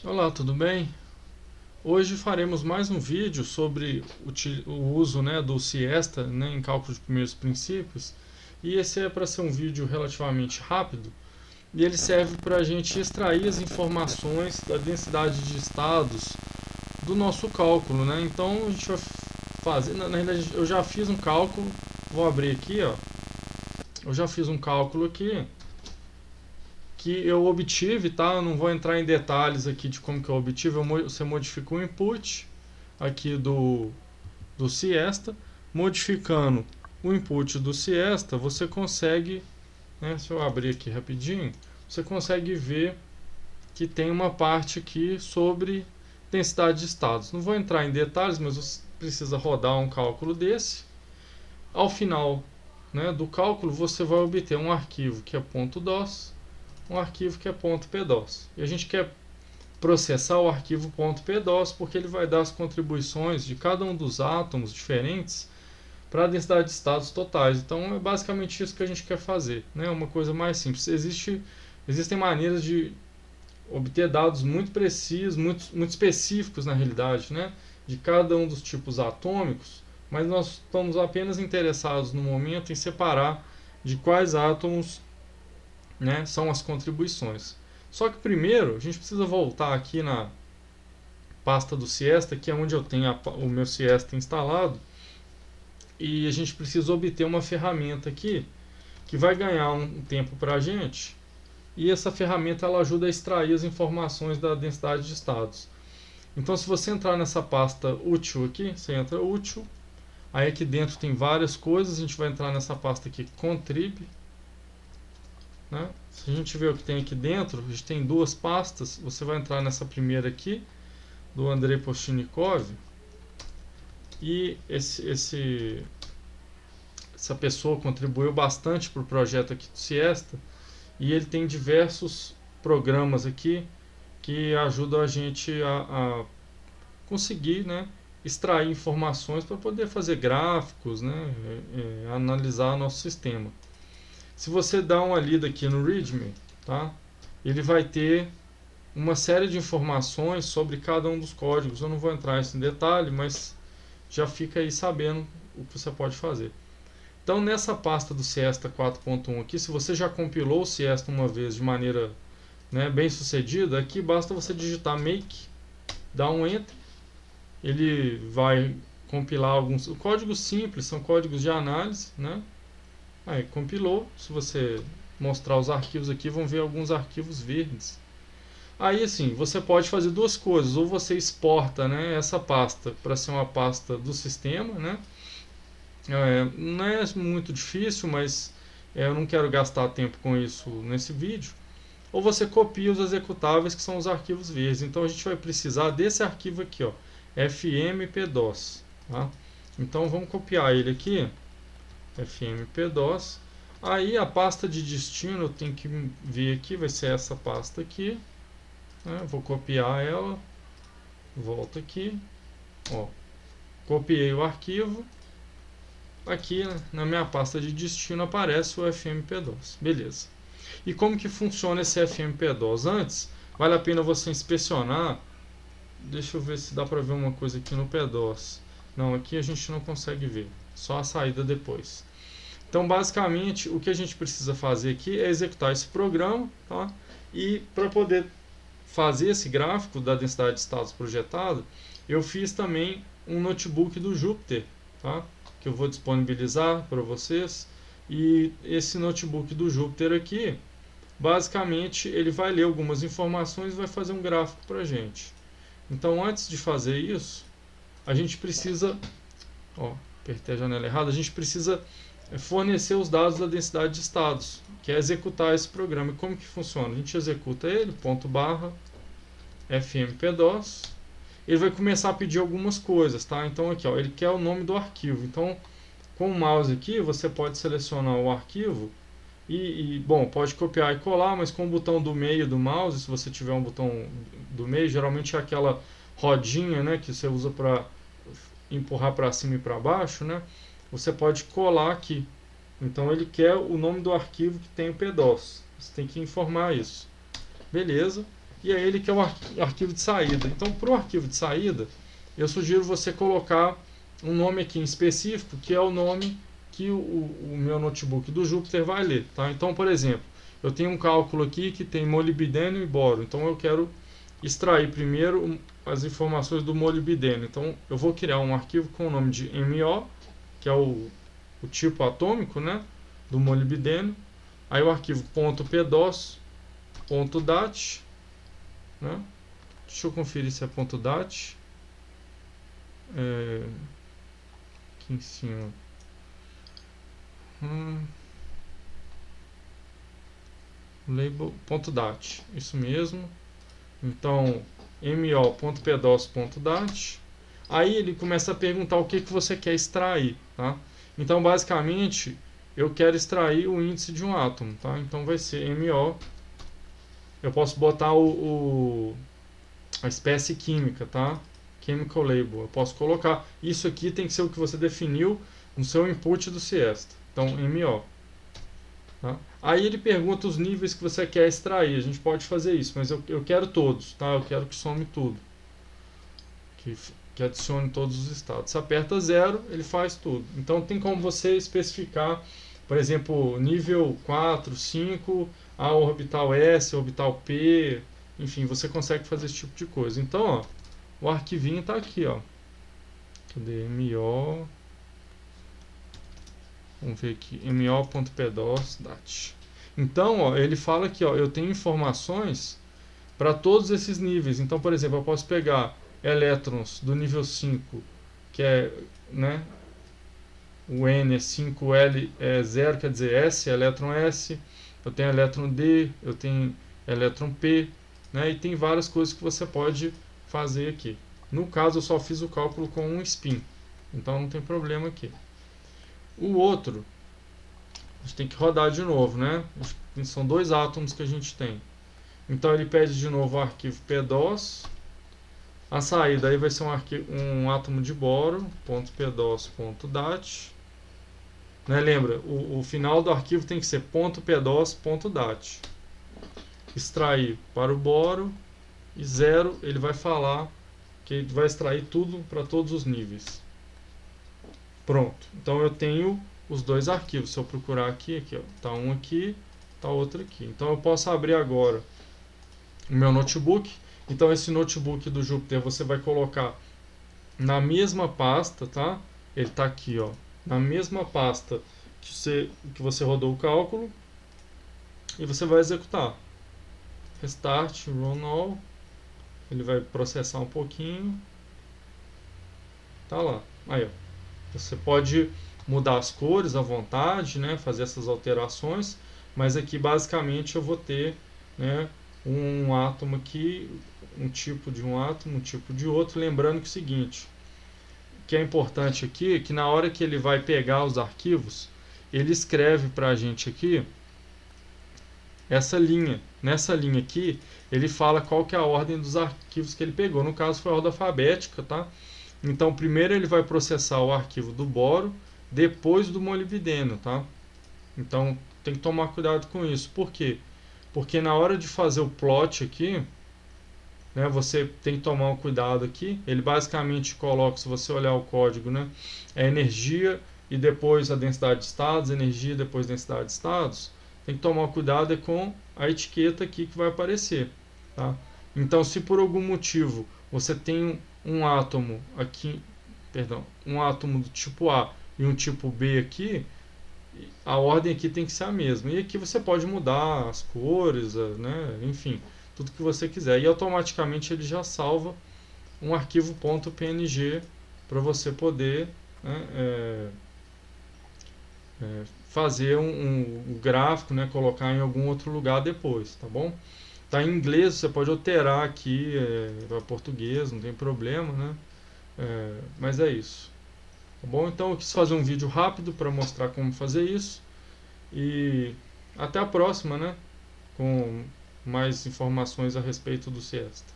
Olá, tudo bem? Hoje faremos mais um vídeo sobre o uso, do Siesta, em cálculo de primeiros princípios. E esse é para ser um vídeo relativamente rápido e ele serve para a gente extrair as informações da densidade de estados do nosso cálculo, né? Então a gente vai fazer, na realidade eu já fiz um cálculo, vou abrir aqui, ó. Eu já fiz um cálculo aqui que eu obtive, tá? Eu não vou entrar em detalhes aqui de como que eu obtive. Você modifica o input aqui do Siesta, modificando o input do Siesta, você consegue, né, se eu abrir aqui rapidinho, você consegue ver que tem uma parte aqui sobre densidade de estados. Não vou entrar em detalhes, mas você precisa rodar um cálculo desse. Ao final, né, do cálculo, você vai obter um arquivo que é .dos, um arquivo que é .pdos. E a gente quer processar o arquivo .pdos porque ele vai dar as contribuições de cada um dos átomos diferentes para a densidade de estados totais. Então é basicamente isso que a gente quer fazer, né? Uma coisa mais simples. Existem maneiras de obter dados muito precisos, muito específicos na realidade, né? De cada um dos tipos atômicos, mas nós estamos apenas interessados no momento em separar de quais átomos, né, são as contribuições. Só que primeiro a gente precisa voltar aqui na pasta do Siesta, que é onde eu tenho o meu Siesta instalado, e a gente precisa obter uma ferramenta aqui que vai ganhar um tempo para a gente, e essa ferramenta ela ajuda a extrair as informações da densidade de estados. Então, se você entrar nessa pasta útil aqui, você entra útil, aí aqui dentro tem várias coisas, a gente vai entrar nessa pasta aqui contrib, né? Se a gente ver o que tem aqui dentro, a gente tem duas pastas. Você vai entrar nessa primeira aqui, do Andrei Poshnikov, e essa pessoa contribuiu bastante para o projeto aqui do Siesta, e ele tem diversos programas aqui que ajudam a gente a conseguir, né, extrair informações para poder fazer gráficos, né, analisar nosso sistema. Se você dá uma lida aqui no README, tá, ele vai ter uma série de informações sobre cada um dos códigos. Eu não vou entrar nisso em detalhe, mas já fica aí sabendo o que você pode fazer. Então, nessa pasta do Siesta 4.1 aqui, se você já compilou o Siesta uma vez de maneira, né, bem sucedida, aqui basta você digitar make, dar um enter, ele vai compilar alguns códigos simples, são códigos de análise, né? Aí compilou. Se você mostrar os arquivos aqui, vão ver alguns arquivos verdes. Aí assim, você pode fazer duas coisas: ou você exporta, né, essa pasta para ser uma pasta do sistema, né? Não é muito difícil, mas eu não quero gastar tempo com isso nesse vídeo. Ou você copia os executáveis, que são os arquivos verdes. Então a gente vai precisar desse arquivo aqui, ó, fmpdos, tá? Então vamos copiar ele aqui, fmpdos. Aí a pasta de destino eu tenho que ver aqui, vai ser essa pasta aqui, né? Vou copiar ela, volto aqui, ó, copiei o arquivo. Aqui na minha pasta de destino aparece o fmpdos, beleza. E como que funciona esse fmpdos? Antes, vale a pena você inspecionar. Deixa eu ver se dá para ver uma coisa aqui no PDOS. Não, aqui a gente não consegue ver, só a saída depois. Então, basicamente, o que a gente precisa fazer aqui é executar esse programa, tá? E para poder fazer esse gráfico da densidade de estados projetado, eu fiz também um notebook do Jupyter, tá? Que eu vou disponibilizar para vocês. E esse notebook do Jupyter aqui, basicamente, ele vai ler algumas informações e vai fazer um gráfico para a gente. Então, antes de fazer isso, a gente precisa, ó, apertei a janela errada, a gente precisa fornecer os dados da densidade de estados, que é executar esse programa. E como que funciona? A gente executa ele, ./fmpdos, ele vai começar a pedir algumas coisas, tá? Então aqui, ó, ele quer o nome do arquivo. Então, com o mouse aqui, você pode selecionar o arquivo bom, pode copiar e colar, mas com o botão do meio do mouse, se você tiver um botão do meio, geralmente é aquela rodinha, né, que você usa para empurrar para cima e para baixo, né? Você pode colar aqui. Então ele quer o nome do arquivo que tem o PDOS. Você tem que informar isso. Beleza. e é ele que é o arquivo de saída. Então, para o arquivo de saída, eu sugiro você colocar um nome aqui em específico, que é o nome que o meu notebook do Jupyter vai ler, tá? Então, por exemplo, eu tenho um cálculo aqui que tem molibdênio e boro, então eu quero extrair primeiro as informações do molibdênio. Então, eu vou criar um arquivo com o nome de MO, que é o tipo atômico, né, do molibdênio. Aí o arquivo .pdos.dat, né? Deixa eu conferir se é .dat. Aqui em cima. Label.dat, isso mesmo. Então, mo.pdos.dat. Aí ele começa a perguntar o que você quer extrair, tá? Então, basicamente, eu quero extrair o índice de um átomo, tá? Então vai ser mo. Eu posso botar a espécie química, tá? Chemical label. Eu posso colocar. Isso aqui tem que ser o que você definiu no seu input do Siesta. Então, mo. Tá? Aí ele pergunta os níveis que você quer extrair. A gente pode fazer isso, mas eu quero todos, tá? Eu quero que some tudo. Que adicione todos os estados. Se aperta 0, ele faz tudo. Então tem como você especificar, por exemplo, nível 4, 5, a orbital S, orbital P, enfim, você consegue fazer esse tipo de coisa. Então, ó, o arquivinho está aqui, ó. Cadê? MO. Vamos ver aqui, mo.pdos.dat. Então, ó, ele fala aqui, ó, eu tenho informações para todos esses níveis. Então, por exemplo, eu posso pegar elétrons do nível 5, que é, né, o N é 5, L é 0, quer dizer S, é elétron S. Eu tenho elétron D, eu tenho elétron P, né, e tem várias coisas que você pode fazer aqui. No caso, eu só fiz o cálculo com um spin, então não tem problema aqui. O outro, a gente tem que rodar de novo, né? São dois átomos que a gente tem. Então ele pede de novo o arquivo PDOS. A saída aí vai ser um átomo de boro, .pdos.dat. Né? Lembra, o final do arquivo tem que ser .pdos.dat. Extrair para o boro. E 0 ele vai falar que ele vai extrair tudo para todos os níveis. Pronto. Então eu tenho os dois arquivos. Se eu procurar aqui, ó, tá um aqui, tá outro aqui. Então eu posso abrir agora o meu notebook. Então esse notebook do Jupyter você vai colocar na mesma pasta, tá? Ele tá aqui, ó, na mesma pasta que você rodou o cálculo, e você vai executar. Restart, run all. Ele vai processar um pouquinho. Tá lá. Aí, ó. Você pode mudar as cores à vontade, né? Fazer essas alterações, mas aqui basicamente eu vou ter, né, um átomo aqui, um tipo de um átomo, um tipo de outro. Lembrando que é o seguinte, que é importante aqui, é que na hora que ele vai pegar os arquivos, ele escreve para a gente aqui essa linha. Nessa linha aqui, ele fala qual que é a ordem dos arquivos que ele pegou. No caso foi a ordem alfabética, tá? Então primeiro ele vai processar o arquivo do boro, depois do molibdênio, tá? Então tem que tomar cuidado com isso. Por quê? Porque na hora de fazer o plot aqui, né, você tem que tomar um cuidado aqui. Ele basicamente coloca, se você olhar o código, né, é energia e depois a densidade de estados, energia e depois densidade de estados. Tem que tomar cuidado com a etiqueta aqui que vai aparecer, tá? Então se por algum motivo você tem um átomo aqui, perdão, um átomo do tipo A e um tipo B aqui, a ordem aqui tem que ser a mesma. E aqui você pode mudar as cores, né, enfim, tudo que você quiser. E automaticamente ele já salva um arquivo .png para você poder, né, fazer um gráfico, né, colocar em algum outro lugar depois, tá bom? Tá em inglês, você pode alterar aqui para português, não tem problema, né? Mas é isso. Tá bom? Então eu quis fazer um vídeo rápido para mostrar como fazer isso. E até a próxima, né? Com mais informações a respeito do Siesta.